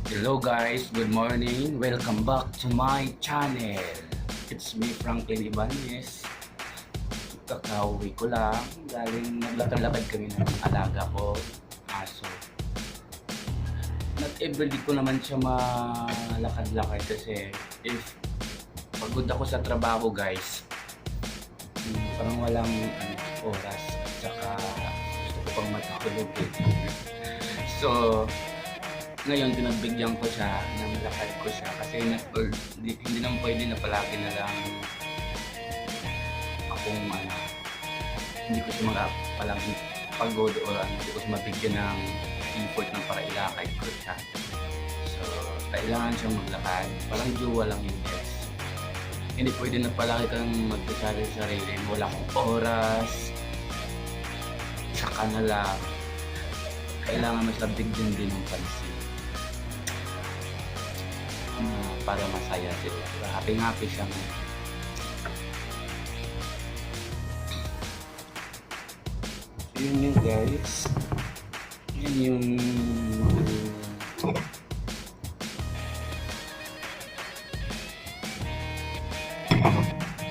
Hello guys, good morning. Welcome back to my channel. It's me, Franklin Ibanez. Kakauwi ko lang. Galing naglakad-lakad kami ng alaga ko, aso. Not everyday ko naman siya malakad-lakad kasi if pagod ako sa trabaho guys, parang walang oras at saka gusto ko pang matulog eh. So, ngayon pinagbigyan ko siya, namalakad ko siya kasi hindi naman pwede na palagi na lang akong hindi ko siya palagi pagod o hindi ko siya mabigyan ng effort ng para ilakad ko siya. So, kailangan siyang maglakad. Parang jowa lang yun guys. Hindi pwede na palagi kang magkasari sa sarili. Wala akong oras. Saka na lang. Kailangan mas nabigyan din ng pansin. Para masaya sila. Happy siya ngayon. Yun yung guys. Yun yung